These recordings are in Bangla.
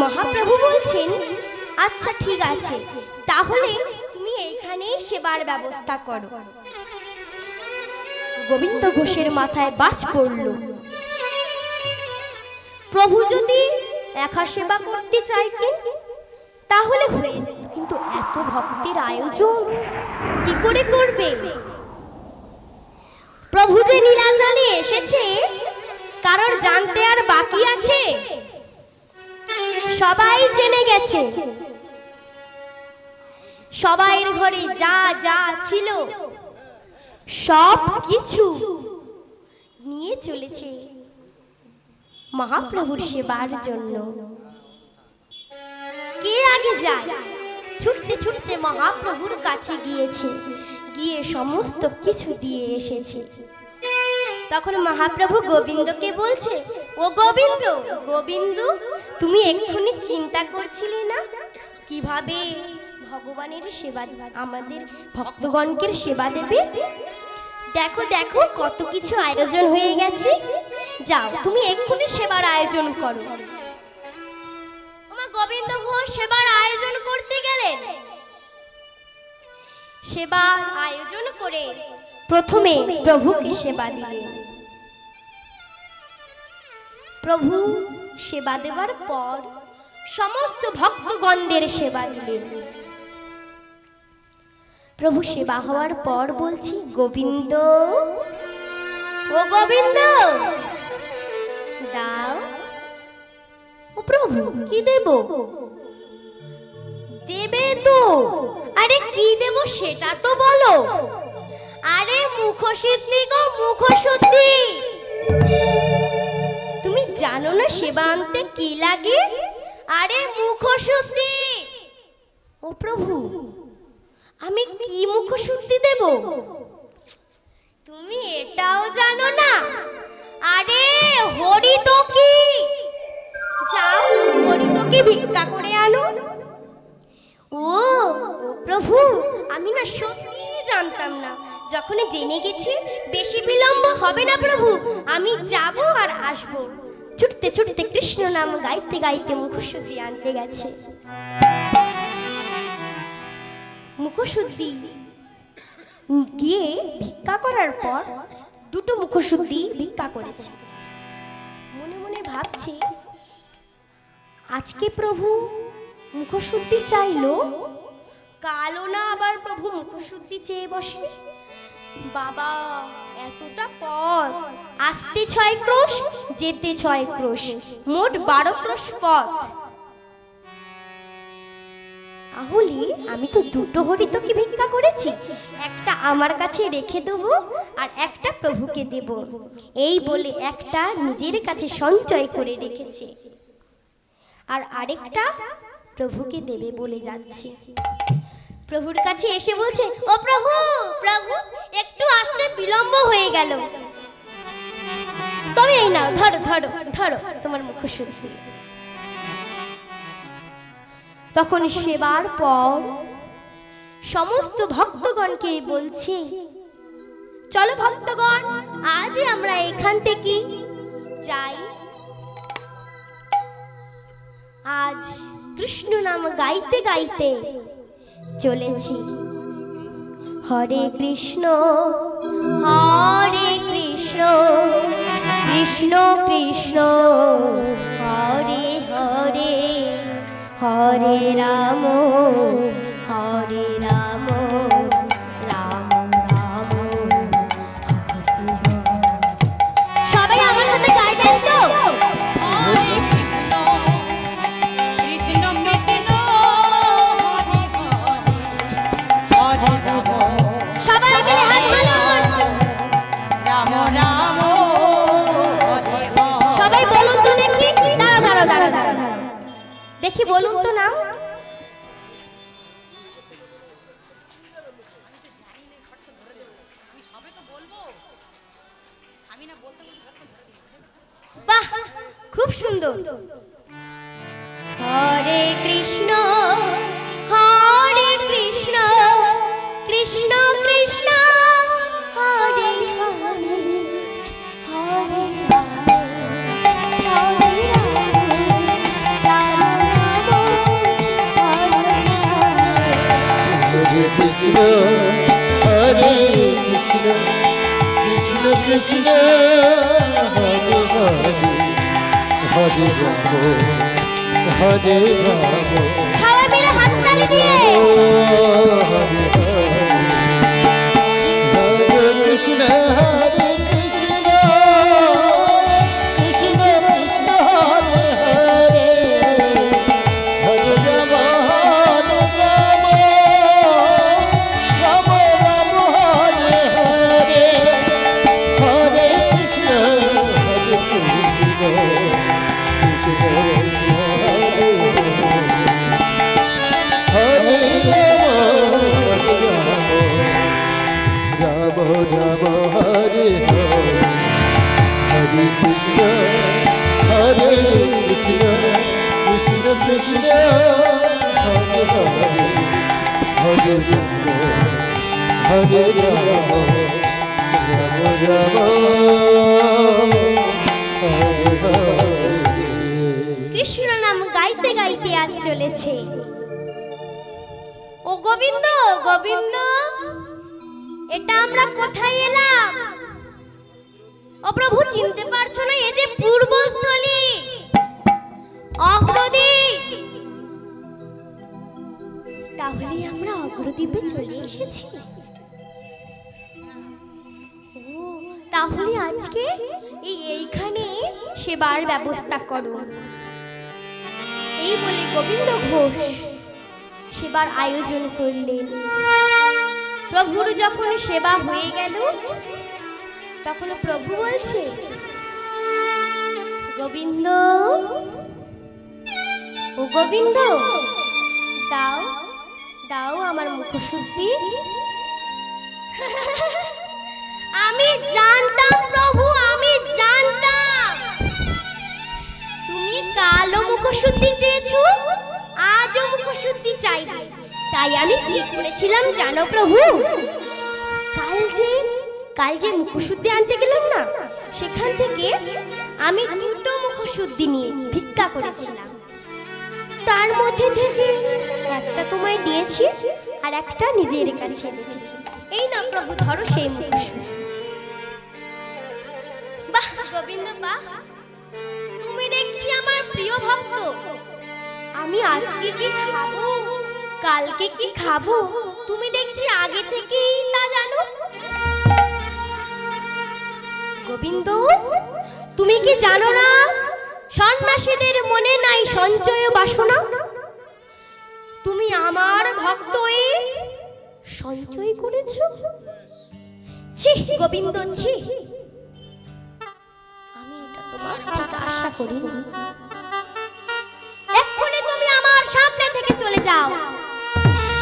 মহাপ্রভু বলছেন, আচ্ছা ঠিক আছে, তাহলে তুমি এইখানে সেবার ব্যবস্থা করো। গোবিন্দ ঘোষের মাথায় বাজ পড়ল। প্রভু যদি একা সেবা করতে চাইতেন তাহলে হয়ে যেত, কিন্তু এত ভক্তের আয়োজন কি করে করবে? প্রভু যে নীলাচলে এসেছে কারণ জানতে আর বাকি আছে? সবাই জেনে গেছে। সবাইয়ের ঘরে যা যা ছিল সব কিছু নিয়ে চলেছে মহাপ্রভুর সেবার জন্য। কে আগে যায়? ছুটতে ছুটতে মহাপ্রভুর কাছে গিয়েছে, গিয়ে সমস্ত কিছু দিয়ে এসেছে। তখন মহাপ্রভু গোবিন্দকে বলছে, ও গোবিন্দ, গোবিন্দ, তুমি এক্ষুনি চিন্তা করছিলে না কিভাবে ভগবানের সেবা, আমাদের ভক্তগণকে সেবা দেবে? দেখো দেখো কত কিছু আয়োজন হয়ে গেছে, যাও তুমি এক্ষুনি সেবার আয়োজন করো। আমার গোবিন্দ ঘোষ সেবার আয়োজন করতে গেলেন। সেবার আয়োজন করে প্রথমে প্রভুকে সেবা দিলেন। প্রভু সেবা দেওয়ার পর সমস্ত ভক্তগণদের সেবা দিলেন। প্রভু সেবা হওয়ার পর বলছি, গোবিন্দ, ও গোবিন্দ, দাও। ও প্রভু, কি দেব? দেবে তো, আরে কি দেব সেটা তো বলো। আরে মুখশুদ্ধি গো, মুখশুদ্ধি। তুমি জানো না সেবা আনতে কি লাগে? আরে মুখশুদ্ধি। ও প্রভু, আমি কি মুখশুদ্ধি দেব? তুমি এটাও জানো না? আরে হরিতকি। যাও হরিতকি ভিক্ষা করে আনো। ও প্রভু, আমি না সত্যি জানতাম না, যখন জেনে গেছি বেশি বিলম্ব হবে না প্রভু, আমি যাব আর আসব। ছুটতে ছুটতে কৃষ্ণ নাম গাইতে গাইতে মুখশুদ্ধি আনতে গেছে। মুখশুদ্ধি গিয়ে ভিক্ষা করার পর দুটো মুখশুদ্ধি ভিক্ষা করেছে। মনে মনে ভাবছে, আজকে প্রভু মুখশুদ্ধি চাইলো, কালও না আবার প্রভু মুখশুদ্ধি চেয়ে বসে। বাবা, এতটা পথ, আসতে 6 ক্রোশ, যেতে 6 ক্রোশ, মোট 12 ক্রোশ পথ। তাহলে আমি তো দুটো হরিতকি ভিক্ষা করেছি, একটা আমার কাছে রেখে দেবো আর একটা প্রভুকে দেব। এই বলে একটা নিজের কাছে সঞ্চয় করে রেখেছে আর আরেকটা প্রভুকে দেবে বলে যাচ্ছে। প্রভুর কাছে এসে বলছে, ও প্রভু, প্রভু একটু আসতে বিলম্ব হয়ে গেল, তবে এই নাও, ধরো ধরো ধরো তোমার মুখশুদ্ধি। তখন সেবার পর সমস্ত ভক্তগণকে বলছে, চলো ভক্তগণ, আজই আমরা এখান থেকে যাই। আজ কৃষ্ণ নাম গাইতে গাইতে চলেছি। হরে কৃষ্ণ কৃষ্ণ কৃষ্ণ হরে হরে, হরে রাম হরে রাম, রাম রাম হরে হরে। সবাই আমার সাথে গাইবেন তো? হরে কৃষ্ণ কৃষ্ণ কৃষ্ণ হরে হরে, হরে রাম সবাই মিলে হাত তুলুন। রাম রাম হরে হরে। সবাই বলুন তো দেখি, দাঁড়াও দাঁড়াও দাঁড়াও, দেখি বলুন তো নাম। বাহ, খুব সুন্দর। হরে কৃষ্ণ কৃষ্ণ কৃষ্ণ হরে হরে, হরে রাম হরে রাম, রাম কৃষ্ণ হরে কৃষ্ণ কৃষ্ণ কৃষ্ণ হরে হরে হরে রাম হরে রাম সবাই মিলে হাততালি দিয়ে হরে হরে হরে কৃষ্ণ হরে কৃষ্ণ কৃষ্ণ কৃষ্ণ হরে হরে হরে রাম রাম রাম হরে হরে হরে কৃষ্ণ হরে কৃষ্ণ কৃষ্ণ কৃষ্ণ হরে হরে রাম রাম হরে হরে হরে কৃষ্ণ হরে কৃষ্ণ কৃষ্ণ কৃষ্ণ হরে হরে হরে রাম হরে রাম রাম রাম হরে হরে কৃষ্ণ নাম গাইতে গাইতে আজ চলেছে। ও গোবিন্দ গোবিন্দ, এটা আমরা কোথায় এলাম? ও প্রভু, চিনতে পারছো না? এ যে পূর্বস্থলী, অগ্রদ্বীপ। তাহলে আমরা অগ্রদ্বীপে চলে এসেছি। ও, তাহলে আজকে এইখানে সেবার ব্যবস্থা করো। এই বলে গোবিন্দ ঘোষ সেবার আয়োজন করলেন। প্রভুর যখন সেবা হয়ে গেল, তখন প্রভু বলছে, গোবিন্দ, ও গোবিন্দ, দাও দাও আমার মুখশুদ্ধি। আমি জানতাম প্রভু, আমি জানতাম তুমি কালো মুখশুদ্ধি চেয়েছো, আজও মুখশুদ্ধি চাইবে। তাই আমি কি করেছিলাম জানো প্রভু? কাল যে মুখশুদ্ধি আনতে গেলাম না, সেখান থেকে আমি দুটো মুখশুদ্ধি নিয়ে ভিক্ষা করেছিলাম। তার মধ্যে থেকে একটা তোমায় দিয়েছি আর একটা নিজের কাছে রেখেছি। এই না প্রভু, ধরো সেই মুখশুদ্ধি। বাহ গোবিন্দ বাহ, তুমি দেখছি আমার প্রিয় ভক্ত। আমি আজকে কি খাবো, কালকে কি খাবো, তুমি দেখছি আগে থেকেই তা জানো। গোবিন্দ, তুমি কি জানো না সন্ন্যাসীদের মনে নাই সঞ্চয় বাসনা? তুমি আমার ভক্ত হয়ে সঞ্চয় করেছো। ছি গোবিন্দ, ছি, আমি এটা তোমার থেকে আশা করিনি। এক্ষুনি তুমি আমার সামনে থেকে চলে যাও।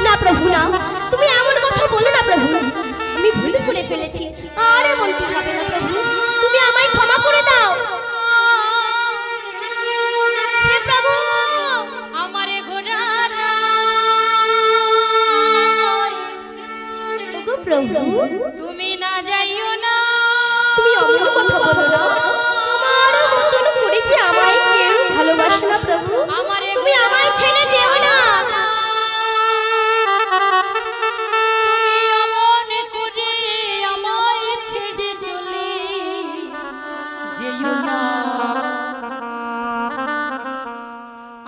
না প্রভু না, তুমি এমন কথা বলো না প্রভু, আমি ভুল করে ফেলেছি, আর এমনটি হবে না প্রভু, তুমি আমায় ক্ষমা করে দাও। হে প্রভু, আমারে গোরারা ওগো প্রভু, তুমি না যাইও না, তুমি অমন কথা বলো না। তোমার মতন করেছি আমায় কেউ ভালোবাসে না প্রভু, তুমি আমায় ছেড়ে যেও না। তুমি অমন করে আমায় ছেড়ে চলে যেও না।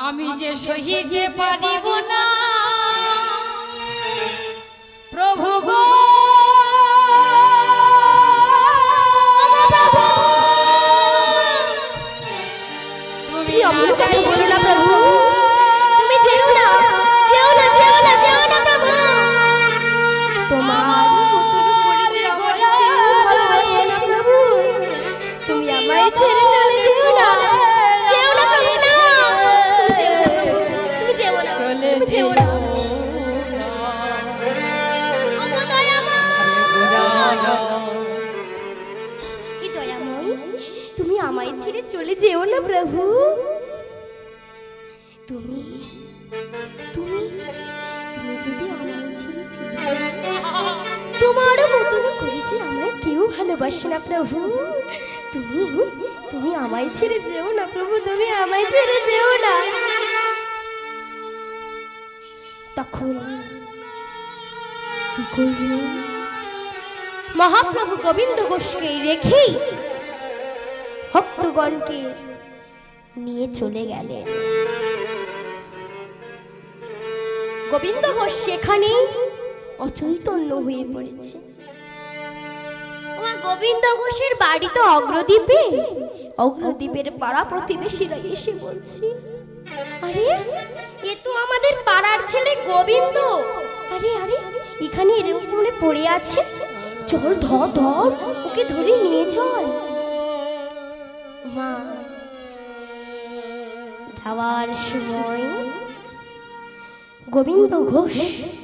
আমি যে সহিতে পারিব না প্রভু গো। তুমি অমন কথা বলো না প্রভু, তুমি যেও না, যেও না, যেও না, যেও না প্রভু। তোমার মতন করে যে আমায় কেউ ভালোবাসে না প্রভু, তুমি আমায় ছেড়ে চলে যেও না, যেও না প্রভু, না, তুমি যেও না প্রভু, তুমি যেও না, চলে তুমি যেও না। যেও ওগো দয়াময়, হে দয়াময়, তুমি আমায় ছেড়ে চলে যেও না প্রভু। তুমি তুমি তুমি যদি আমায় ছেড়ে চলে যাও, তোমার মতন করেছি আমায় কেউ ভালোবাসে না প্রভু। তুমি তুমি আমায় ছেড়ে যেও না প্রভু, তুমি আমায় ছেড়ে যেও না। তখন কি করলেন? মহাপ্রভু গোবিন্দ ঘোষকে রেখেই ভক্তগণকে নিয়ে চলে গেলেন। গোবিন্দ ঘোষ সেখানে অচৈতন্য হয়ে পড়েছে। গোবিন্দ ঘোষের বাড়ি তো অগ্রদ্বীপে। অগ্রদ্বীপের পাড়া প্রতিবেশীরা এসে বলছে, আরে এ তো আমাদের পাড়ার ছেলে গোবিন্দ। আরে আরে এখানে এরকম করে পড়ে আছে, চল ধর ধর ওকে ধরে নিয়ে চল। মা যাওয়ার সময় গোবিন্দ ঘোষ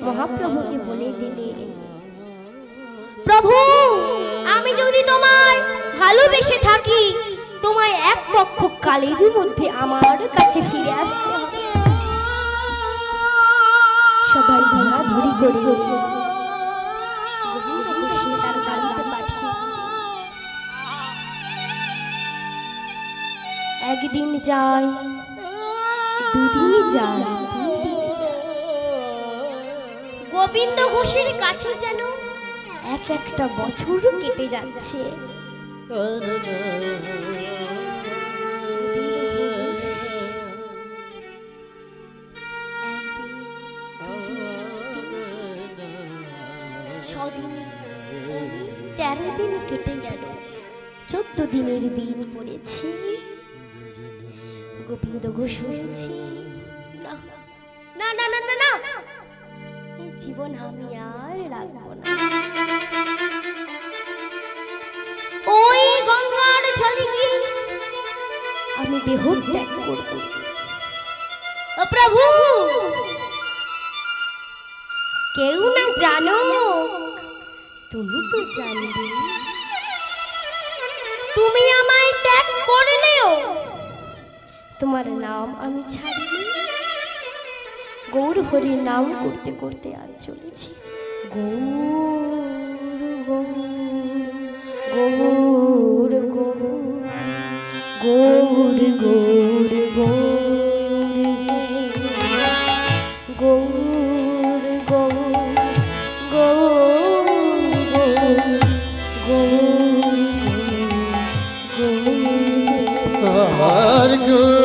মহাপ্রভুকে বলে দিলেন, প্রভু আমি যদি তোমায় ভালোবেসে থাকি, তোমায় এক পক্ষ কালের মধ্যে আমার কাছে ফিরে আসতে হবে। সবাই ধরাধরি করে গোবিন্দ ঘোষকে তার গাড়িতে পাঠিয়ে একদিন যায়, দুদিন যায়, গোবিন্দ ঘোষের কাছে যেন এক একটা বছর কেটে যাচ্ছে। ছদিন 13 দিন কেটে গেল, 14 দিনের দিন পড়েছে। গোবিন্দ ঘোষ বলছে, না না না না না না, এই জীবন আমি আর রাখবো না। ওই গঙ্গার জলে গিয়ে আমি দেহ ত্যাগ করব। ও প্রভু, কেউ না জানো, তুমি তো জানবে। তুমি আমায় ত্যাগ করলেও তোমার নাম আমি ছাড়িনি। গৌর হরির নাম করতে করতে আজ চলেছি। গৌর গৌর গৌর গৌর গৌর গৌর গৌর আমার গুর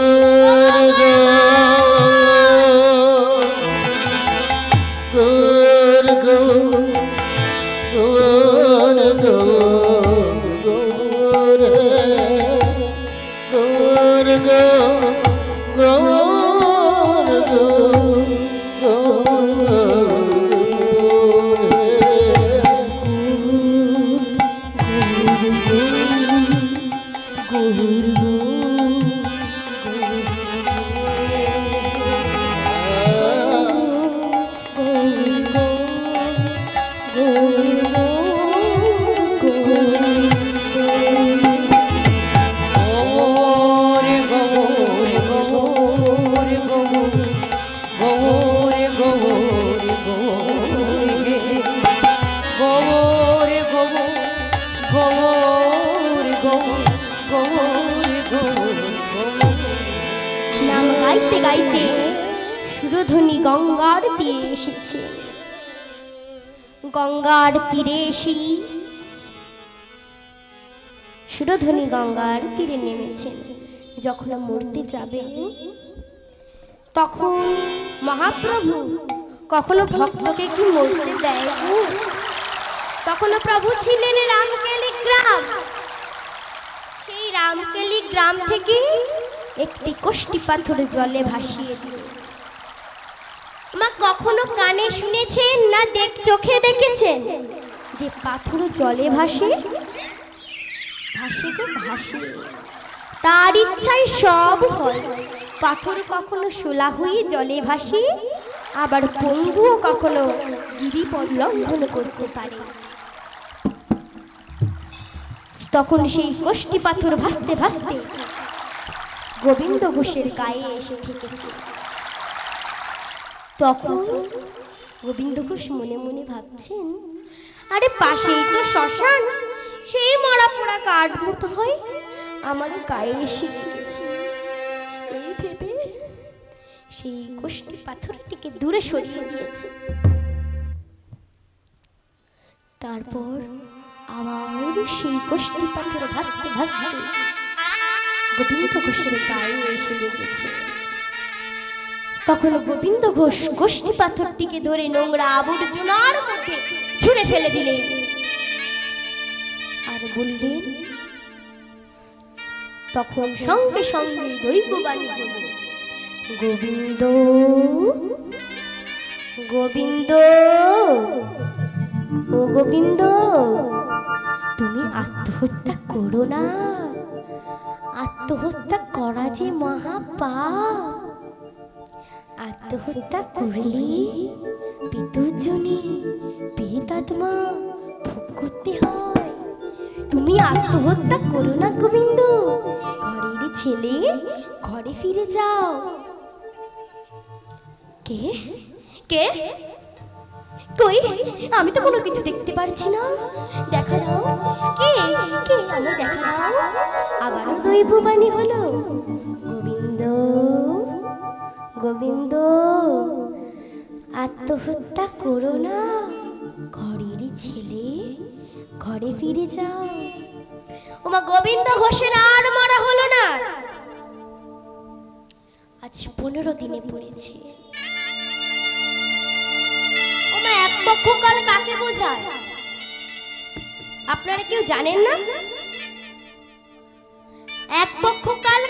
নাম গাইতে গাইতে সুরধ্বনি গঙ্গার তীরে এসেছে। গঙ্গার তীরে এসে সুরধ্বনি গঙ্গার তীরে নেমেছেন। যখন মরতে যাবে তখন মহাপ্রভু কখনো ভক্তকে কি মরতে দেয়? তখনও প্রভু ছিলেন রামকেলি গ্রাম। সেই রামকেলি গ্রাম থেকে একটি কষ্টি পাথর জলে ভাসিয়ে দিল। মা কখনো কানে শুনেছেন না চোখে দেখেছেন যে পাথর জলে ভাসে? ভাসে গো ভাসে, তার ইচ্ছায় সব হয়। পাথর কখনো শোলা হয়ে জলে ভাসে, আবার পঙ্গুও কখনো গিরিপথ লঙ্ঘন করতে পারে। তখন সেই কষ্টি পাথর ভাসতে ভাসতে গোবিন্দ ঘোষের গায়ে এসে ঠেকেছে। তখন গোবিন্দ ঘোষ মনে মনে ভাবছেন, আরে পাশেই তো শ্মশান, সেই মরা পোড়া কাঠ মতো হয়, আমার গায়ে এসে ঠেকেছে। এই ভেবে সেই কষ্টি পাথরটিকে দূরে সরিয়ে দিয়েছে। তারপর আবার সেই কষ্টি পাথর ভাসতে ভাসতে গোবিন্দ ঘোষের গায়ে এসে লেগেছে। তখন গোবিন্দ ঘোষ গোষ্ঠী পাথরটিকে ধরে নোংরা আবর্জনার মধ্যে ছুঁড়ে ফেলে দিলেন আর বললেন, তখন সঙ্গে সঙ্গে দৈববাণী হল, গোবিন্দ গোবিন্দ ও গোবিন্দ, তুমি আত্মহত্যা করো না, আত্মহত্যা করা যে মহাপাপ, আত্মহত্যা করলে পিতৃজনী প্রেতাত্মা ভোগ করতে হয়। তুমি আত্মহত্যা করো না গোবিন্দ, ঘরের ছেলে ঘরে ফিরে যাও। কে কে কই? আমি তো কোনো কিছু দেখতে পারছি না, দেখা দাও। কে কে আমার দেখা দাও। আবারও দৈববাণী হলো, গোবিন্দ গোবিন্দ, আত্মহত্যা করো না, ঘরের ছেলে ঘরে ফিরে যাও। ওমা গোবিন্দ ঘোষের আর মরা হলো না। আজ 15 দিনে পড়েছে। ওমা এক পক্ষকাল কাকে বোঝায় আপনারা কেউ জানেন না? এক পক্ষকাল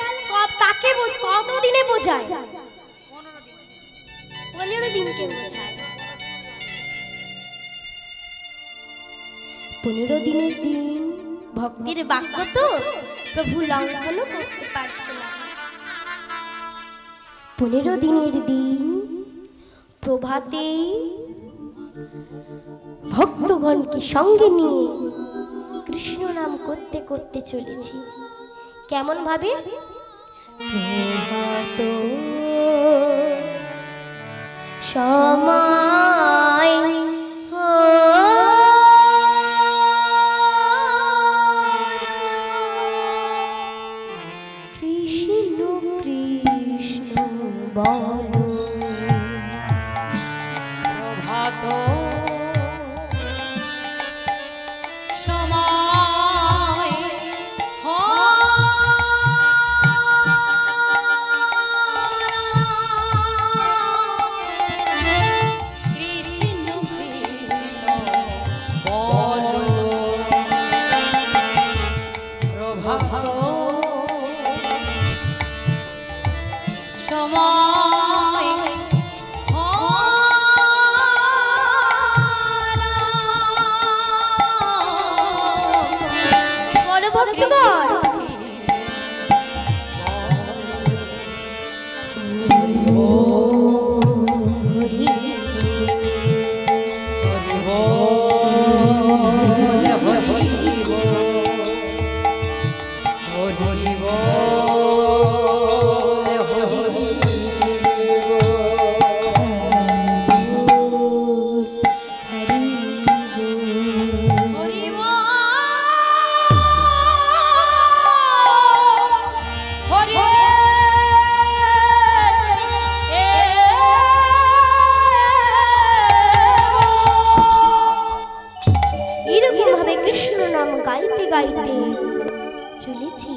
কাকে কত দিনে বোঝায়? 15 দিনকে বোঝায়। 15 দিনের দিন ভক্তির বাক্য তো প্রভু লঙ্ঘনও করতে পারছে না। 15 দিনের দিন প্রভাতে ভক্তগণকে সঙ্গে নিয়ে কৃষ্ণ নাম করতে করতে চলেছি। কেমন ভাবে? প্রভাত সময় কৃষ্ণ কৃষ্ণ বলো, প্রভাত সময় কৃষ্ণ কৃষ্ণ বলো, প্রভাত সময় বলো ভক্তগণ, এরকম ভাবে কৃষ্ণ নাম গাইতে গাইতে চলেছি।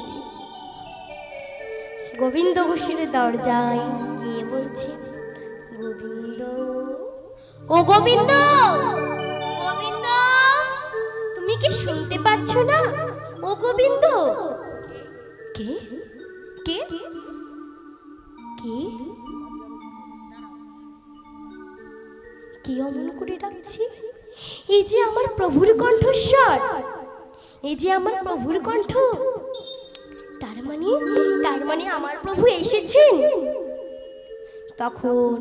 গোবিন্দ ঘোষের দরজায় গিয়ে বলছে, গোবিন্দ ও গোবিন্দ, গোবিন্দ তুমি কি শুনতে পাচ্ছ না? ও গোবিন্দ। কে কে কে কি অমন করে ডাকছি? এই যে আমার প্রভুর কণ্ঠস্বর, এই যে আমার প্রভুর কণ্ঠ। তার মানে আমার প্রভু এসেছেন। তখন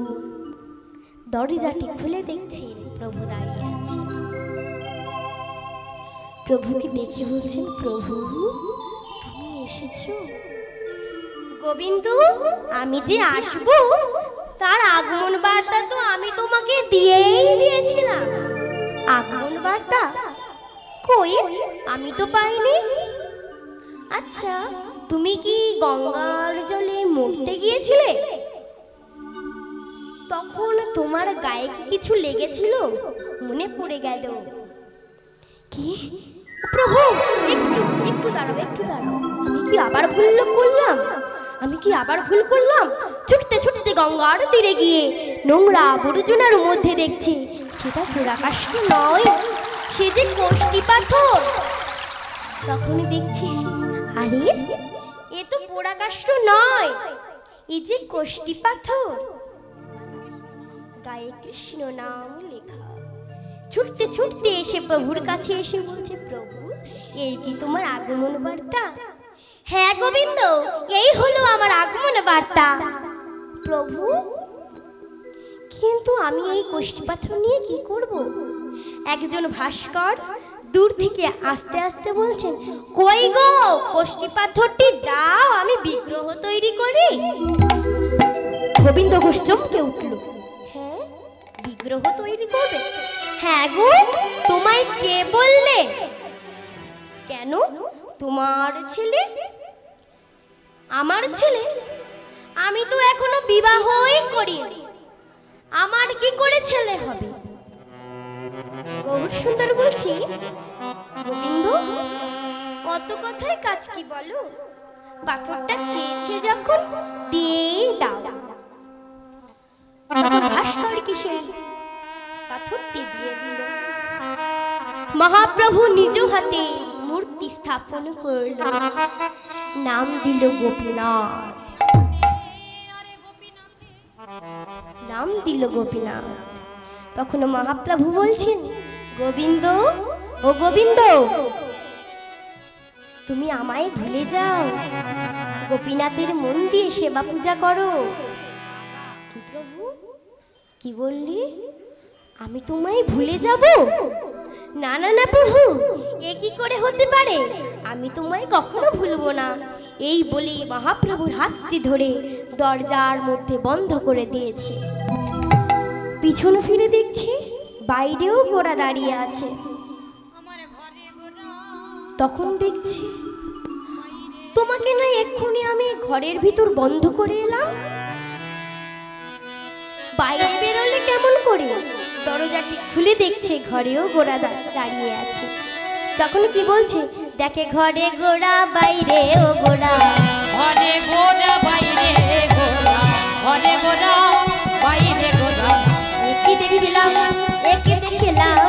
দরজাটি খুলে দেখছেন প্রভু দাঁড়িয়ে আছে। প্রভুকে দেখে বলছেন, প্রভু তুমি এসেছো। গোবিন্দ আমি যে আসবো তার আগমন বার্তা তো আমি তোমাকে দিয়েই দিয়েছিলাম। আগমন বার্তা কই? আমি তো পাইনি। আচ্ছা তুমি কি গঙ্গার জলে মরতে গিয়েছিলে? তখন তোমার গায়ে কি কিছু লেগেছিল? মনে পড়ে গেল। কি প্রভু, একটু একটু দাঁড়াও, একটু দাঁড়াও। আমি কি আবার ভুল করলাম? আমি কি আবার ভুল করলাম? ছুটতে ছুটতে গঙ্গার তীরে গিয়ে নোংরা আবর্জনার মধ্যে দেখছি সেটা পুরাকাষ্ঠ নয়, সে যে কোষ্টি পাথর। তখনই দেখছি আরে এ তো পোড়াকাষ্ঠ নয়, এ যে কোষ্টি পাথর, গায়ে কৃষ্ণ নাম লেখা। ছুটতে ছুটতে এসে প্রভুর কাছে এসে বলছে, প্রভু এই কি তোমার আগমন বার্তা? হ্যাঁ গোবিন্দ, এই হলো আমার আগমন বার্তা। প্রভু কিন্তু আমি এই কোষ্টি পাথর নিয়ে কি করব? একজন ভাস্কর দূর থেকে আস্তে আস্তে বলছেন, কই গো কোষ্টি পাথরটি দাও, আমি বিগ্রহ তৈরি করি। গোবিন্দ ঘোষ চমকে উঠল, হ্যাঁ বিগ্রহ তৈরি করবে? হ্যাঁ গো, তোমায় কে বললে? কেন, তোমার ছেলে? আমার ছেলে? আমি তো এখনো বিবাহই করিনি, আমার কি করে ছেলে হবে? গৌর সুন্দর বলছি, গোবিন্দ অত কথায় কাজ কি বলো, পাথরটা চেয়েছে যখন দিয়েই দাও। তখন ভাস্করকে সেই পাথরটি দিয়ে দিল। মহাপ্রভু নিজ হাতে মূর্তি স্থাপন করল, নাম দিল গোপীনাথ, নাম দিল গোপীনাথ। তখন মহাপ্রভু বলছেন, গোবিন্দ ও গোবিন্দ, তুমি আমায় ভুলে যাও, গোপীনাথের মন দিয়ে সেবা পূজা করো। কি প্রভু, কি বললি? আমি তোমায় ভুলে যাব? না না না প্রভু, এ কি করে হতে পারে? আমি তোমায় কখনো ভুলবো না। এই বলে মহাপ্রভুর হাতটি ধরে দরজার মধ্যে বন্ধ করে দিয়েছে। পিছন ফিরে দেখছি বাইরেও গোরা দাঁড়িয়ে আছে। তখন দেখছি তোমাকে না এক্ষুনি আমি ঘরের ভিতর বন্ধ করে এলাম, বাইরে বেরোলে কেমন করে? দরজাটি খুলে দেখছে ঘরেও গোরা দাঁড়িয়ে আছে। তখন কি বলছে, দেখে ঘরে গোরা বাইরে ও গোরা, ঘরে গোরা বাইরে গোরা, ঘরে গোরা বাইরে গোরা। একে দেখিলাম একে দেখিলাম